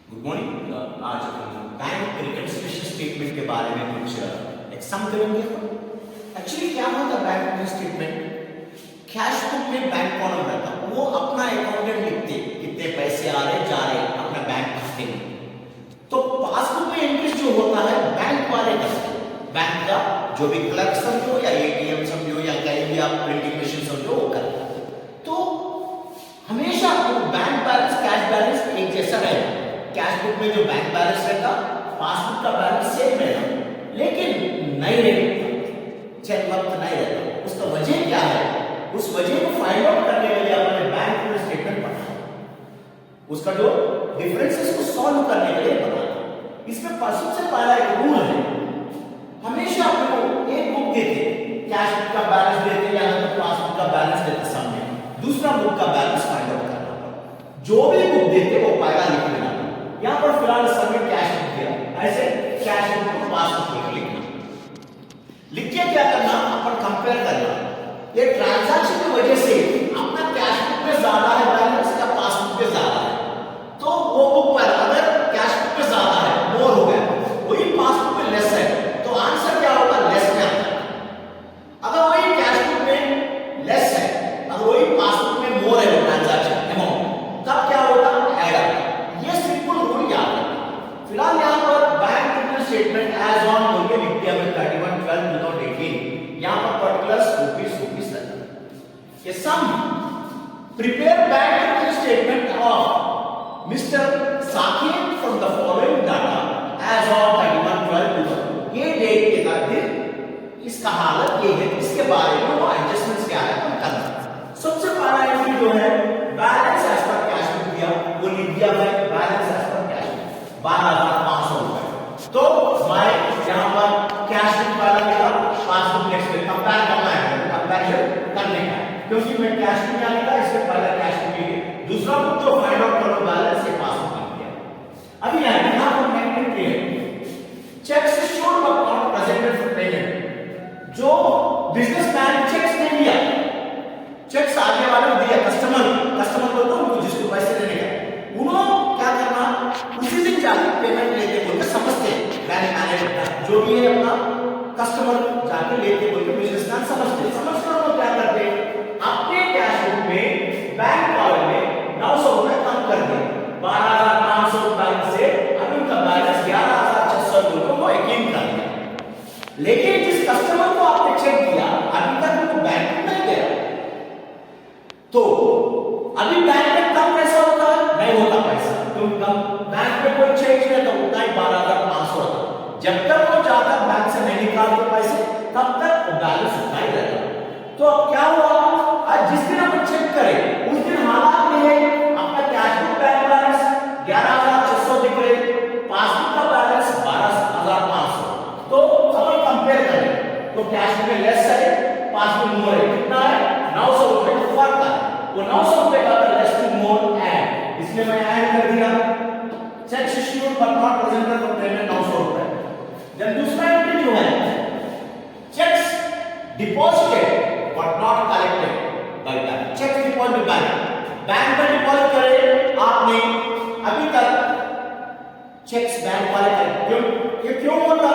Good morning. आज हम bank reconciliation statement के बारे में कुछ एक सम करेंगे। एक्चुअली क्या होता है बैंक स्टेटमेंट, कैश बुक में बैंक कॉलम रहता है, वो अपना अकाउंटेंट लिखते कितने पैसे आ रहे जा रहे अपना बैंक खाते में। तो पासबुक में एंट्री जो होता है बैंक वाले करते, बैंक का जो भी क्लर्क समझो या एटीएम समझो या कहीं भी आप प्रिंटिंग मशीन समझो वो करता है। तो हमेशा बैंक बैलेंस कैश बैलेंस एक जैसा रहेगा। कैश बुक में जो बैंक बैलेंस रहता पासबुक का बैलेंस सेम रहेगा, लेकिन नहीं रहता, चेक वक्त नहीं रहता। उसका वजह क्या है, उस वजह को फाइंड आउट करने के लिए अपने बैंक स्टेटमेंट पढ़ना, उसका जो डिफरेंसेस को सॉल्व करने के लिए पढ़ना। इसमें सबसे पहला एक रूल है, हमेशा आपको एक बुक देते कैश बुक का बैलेंस देते या तो पासबुक का बैलेंस देते सामने, दूसरा बुक का बैलेंस फाइंड आउट करना। जो भी बुक देते वो पहला लिख लेना। यहाँ पर फिलहाल सबमिट कैश बुक दिया, ऐसे कैश बुक को पासबुक में लिखना, लिख के क्या करना अपन कंपेयर करना। ये ट्रांजैक्शन की वजह से अपना कैश बुक में ज्यादा है बैलेंस या पासबुक में ज्यादा है, तो वो बुक पर अगर कैश बुक में ज्यादा है मोर हो गया, वही पासबुक में लेस है, तो आंसर क्या होगा लेस में आता है। अगर वही कैश बुक में लेस है, अगर वही पासबुक में मोर है ट्रांजैक्शन अमाउंट, तब क्या होगा ऐड आता। ये सिंपल रूल याद है। फिलहाल यहाँ पर बैंक स्टेटमेंट एज ऑन बोल के लिख दिया मैं 31/12/2018, यहाँ पर पर्टिकुलर्स रुपीस ये some prepare bank statement of mister Saqib from the following data as on 31/12/2018। ये डेट के बाद इसका हालत ये है, इसके बारे में वो एडजस्टमेंट्स क्या है हम करना। सबसे पहला एंट्री जो है balance as per cash book दिया, वो लिख दिया मैं बैलेंस एज पर कैश 12,500 रुपए। तो मैं यहाँ पर कैश बुक वाला लिखा, पासबुक नेक्स्ट में कंपेयर करना है, कंपैरिजन करने का, क्योंकि मैं कैश बुक यहाँ लिखा इससे पहले कैश बुक लिखी, दूसरा बुक जो फाइंड आउट करो बैलेंस से पासबुक लिख दिया। अभी यहाँ पर मैं एंट्री है checks issued but not presented for payment. जो बिजनेसमैन चेक्स नहीं लिया, चेक्स आगे वाले को दिया, कस्टमर को तो उनको जिसको पैसे देने का, उन्होंने क्या करना उसी दिन जाके पेमेंट लेते बोलकर समझते बैंक मैनेजर जो भी है अपना कस्टमर जाके लेते बोलकर बिजनेसमैन समझकर वो क्या करते अपने कैश बुक में बैंक वाले में 900 रुपए कम कर दे, 12,500 रुपए से अभी उनका बैलेंस 11,600 रुपए वो यकीन कर दिया। लेकिन जिस कस्टमर को आपने चेक दिया अभी तक वो बैंक में नहीं गया, तो अभी बैंक में कम पैसा होता है नहीं होता पैसा, क्योंकि बैंक में कोई चेंज नहीं तो उतना ही 12,500 होता। जब तक वो जाता बैंक से नहीं निकालते पैसे तब तक वो बैलेंस उतना ही रहता। तो अब क्या हुआ, आज जिस दिन अपन चेक करें उस दिन हालात में है अपना कैश बुक बैंक बैलेंस 11,600 दिख रहे, पासबुक का बैलेंस 12,500। तो अपन कंपेयर करें तो कैश बुक में लेस है, पासबुक मोर है, कितना है 900 रुपए का फर्क है, वो 900 रुपए का लेस टू मोर ऐड, इसलिए मैं ऐड कर दिया cheque issued but not presented for payment 900 रुपए। देन दूसरा एंट्री जो है cheques deposited but not collected by bank. Cheque deposit bank में डिपॉजिट करे आपने, अभी तक चेक्स बैंक वाले क्यों ये क्यों होता,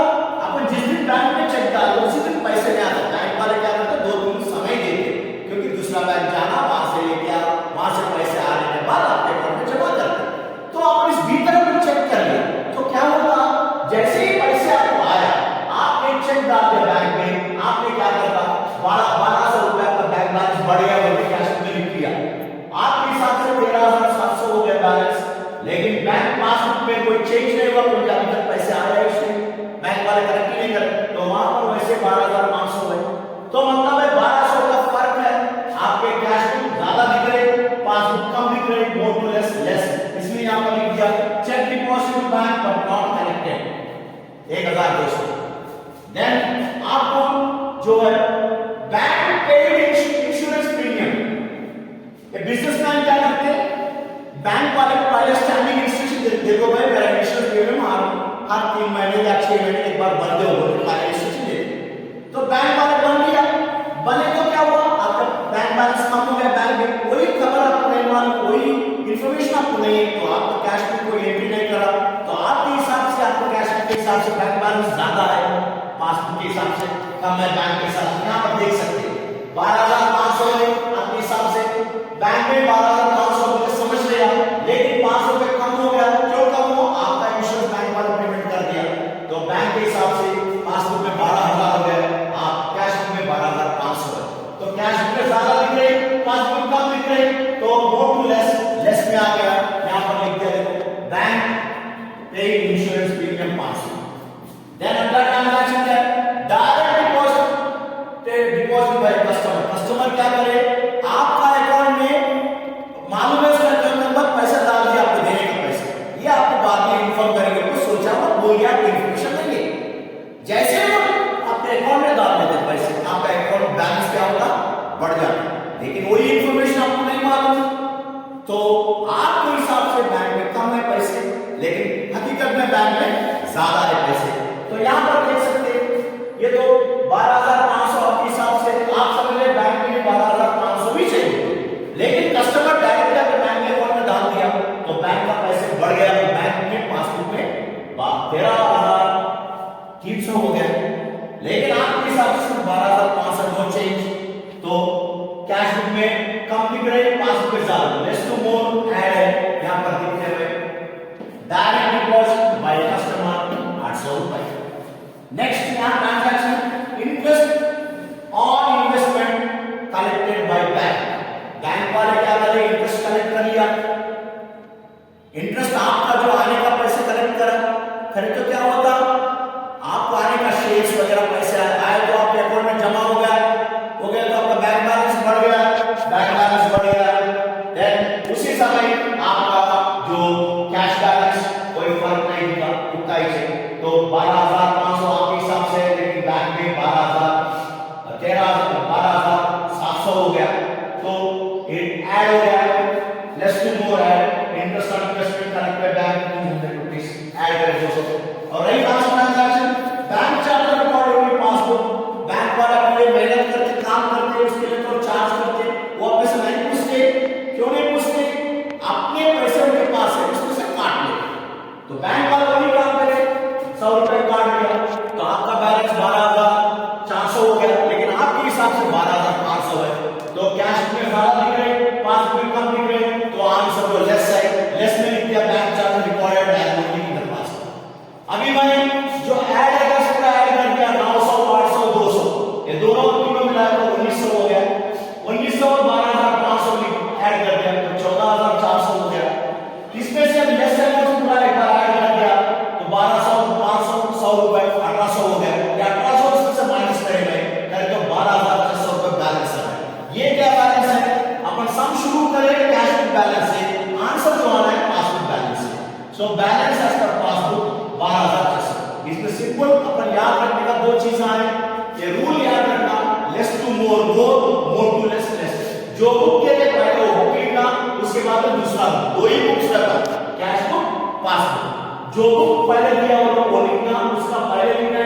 अपन जिस दिन बैंक में चेक डालो उसी दिन पैसे नहीं आता, बैंक वाले क्या करते 2 दिन समय देते, क्योंकि दूसरा बैंक जाना वहां से लेके आ, वहां से पैसे आने के बाद आपके अकाउंट में जमा करते। तो आप इस भीतर में चेक कर लिया तो क्या होगा, जैसे ही पैसे आपको आया आपने चेक डाल दिया बैंक में, आपने क्या करता 12,000 रुपए का बैंक बैलेंस बढ़ गया बोल के कैश में लिख दिया, आपके हिसाब से 13,700 हो गया बैलेंस, लेकिन बैंक पासबुक में कोई चेंज नहीं हुआ, कोई अभी तक पैसे आ रहे हैं बैंक वाले कलेक्ट नहीं कर, तो वहां पर वैसे 12,500 है, तो मतलब है 1200 का फर्क है, आपके कैश बुक ज्यादा दिख रहे, पासबुक कम दिख रहे, मोर टू लेस, इसलिए यहां पर लिख दिया cheque deposit bank but not collected 1,200। Then आपको जो है बैंक पेड इंश्योरेंस प्रीमियम, ये बिजनेसमैन क्या करते हैं बैंक वाले को पहले स्टैंडिंग इंस्ट्रक्शन देखो भाई मेरा इंश्योरेंस प्रीमियम हर 3 महीने या 6 महीने एक बार बंद हो पहले इंस्ट्रक्शन देते, तो बैंक वाले बन दिया, बने तो क्या हुआ आपका बैंक बैलेंस कम हो गया, बैंक में कोई खबर आपको नहीं मालूम, कोई इंफॉर्मेशन आपको नहीं, तो आपका कैश में कोई एंट्री नहीं करा, हिसाब से बैंक बैलेंस ज्यादा है, पासबुक के हिसाब से कम है, बैंक के हिसाब से यहाँ पर देख सकते हैं 12,500 है अपने हिसाब से, बैंक में 12,500 रुपए समझ लिया, लेकिन 500 रुपए कम हो गया। क्यों कम हो? आपका इंश्योरेंस बैंक वाला पेमेंट कर दिया, तो बैंक के हिसाब से पासबुक में 12,000 हो गया, आप कैश बुक में 12,500 है, तो कैश बुक में ज्यादा दिख रहे, पासबुक में कम दिख रहे, तो मोर टू लेस, लेस में आ गया। यहाँ पर लिख दिया देखो bank paid insurance premium 500। Then अगला ट्रांजैक्शन क्या है? Direct deposit, deposit by customer. Customer क्या करे, आपका अकाउंट में मालूम है उसका अकाउंट नंबर, पैसा डाल दिया, आपको देने का पैसा, ये आपको बाद में इन्फॉर्म करेंगे, तो सोचा मत बोल गया, आपको इन्फॉर्मेशन नहीं है। जैसे वो आपके अकाउंट में डाल देते पैसे, आपका अकाउंट बैलेंस क्या होगा, बढ़ जाता, लेकिन वही इन्फॉर्मेशन आपको नहीं मालूम, तो आपके हिसाब से बैंक में कम है पैसे, लेकिन हकीकत में बैंक में ज्यादा है पैसे। तो यहां पर देख सकते हैं ये तो 12,500 आपके हिसाब से, आप समझ रहे बैंक में 12,500 भी चाहिए, लेकिन कस्टमर डायरेक्ट अगर बैंक में अकाउंट में डाल दिया तो बैंक का पैसे बढ़ गया, तो बैंक में पासबुक में 13,300 हो गया, लेकिन आपके हिसाब से 12,500 नो चेंज, तो कैश बुक में कम दिख रहे, पासबुक में ज्यादा, लेस टू मोर ऐड है यहां पर दिखते हुए। डायरेक्ट डिपॉजिट बाय कस्टमर 800 रुपए। नेक्स्ट यहां transaction interest on investment collected by bank. Bank वाले क्या करे, इंटरेस्ट कलेक्ट कर लिया, इंटरेस्ट आपका जो आने का पैसे कलेक्ट करा, फिर तो क्या होता, आपको आने का शेयर्स वगैरह पैसे आए तो आपके अकाउंट में जमा हो गया तो आपका बैंक बैलेंस बढ़ गया, बैंक बैलेंस बढ़ गया, देन उसी समय आपका जो कैश बैलेंस कोई फर्क नहीं दिखा, उतना ही है, तो 12,500 आपके हिसाब से, लेकिन बैंक में 12,700 हो गया, तो इट ऐड हो गया, less to more add, interest on investment collected bank 200 rupees add करें 200। और रही last transaction bank charter record passbook, bank वाला पूरे मेहनत करके काम करते, उसके लिए तो चार्ज करते, वो अपने से नहीं पूछते, क्यों नहीं पूछते, अपने पैसे उनके पास है, उसमें से काट ले, तो बैंक वाला वही काम करे, 100 रुपए काट लिया, तो आपका बैलेंस 12,400 हो गया, लेकिन आपके हिसाब से 12,500 है, तो कैश में ज्यादा दिख रहे, पासबुक में कम दिख रहे, तो आंसर तो लेस है, लेस में लिख दिया bank charge required as only in the past. अभी मैं जो ऐड है उसका ऐड कर दिया 900, 800, 200, ये दोनों तीनों मिलाकर 1900 हो गया, 1900 और 12,500 ऐड कर दिया तो 14,400 हो गया। इसमें से अब लेस अमाउंट पूरा एक बार ऐड कर दिया तो 1200, 500, 100 रुपए 1800 हो गया, या 1800 इसमें से माइनस करेंगे तो 12,600 रुपए बैलेंस है। ये क्या बैलेंस है, अपन सम शुरू करें कैश बुक बैलेंस से, आंसर जो आना है पासबुक बैलेंस से, so balance as per passbook 12,600। इसमें सिंपल अपन याद रखने का दो चीजें हैं, ये रूल याद रखना, less to more, more to less, less, जो बुक के लिए पहले वो बुक लिखना, उसके बाद में दूसरा दो ही बुक्स रखना, कैश बुक, पासबुक, जो बुक पहले दिया वो लिखना, उसका पहले लिखना है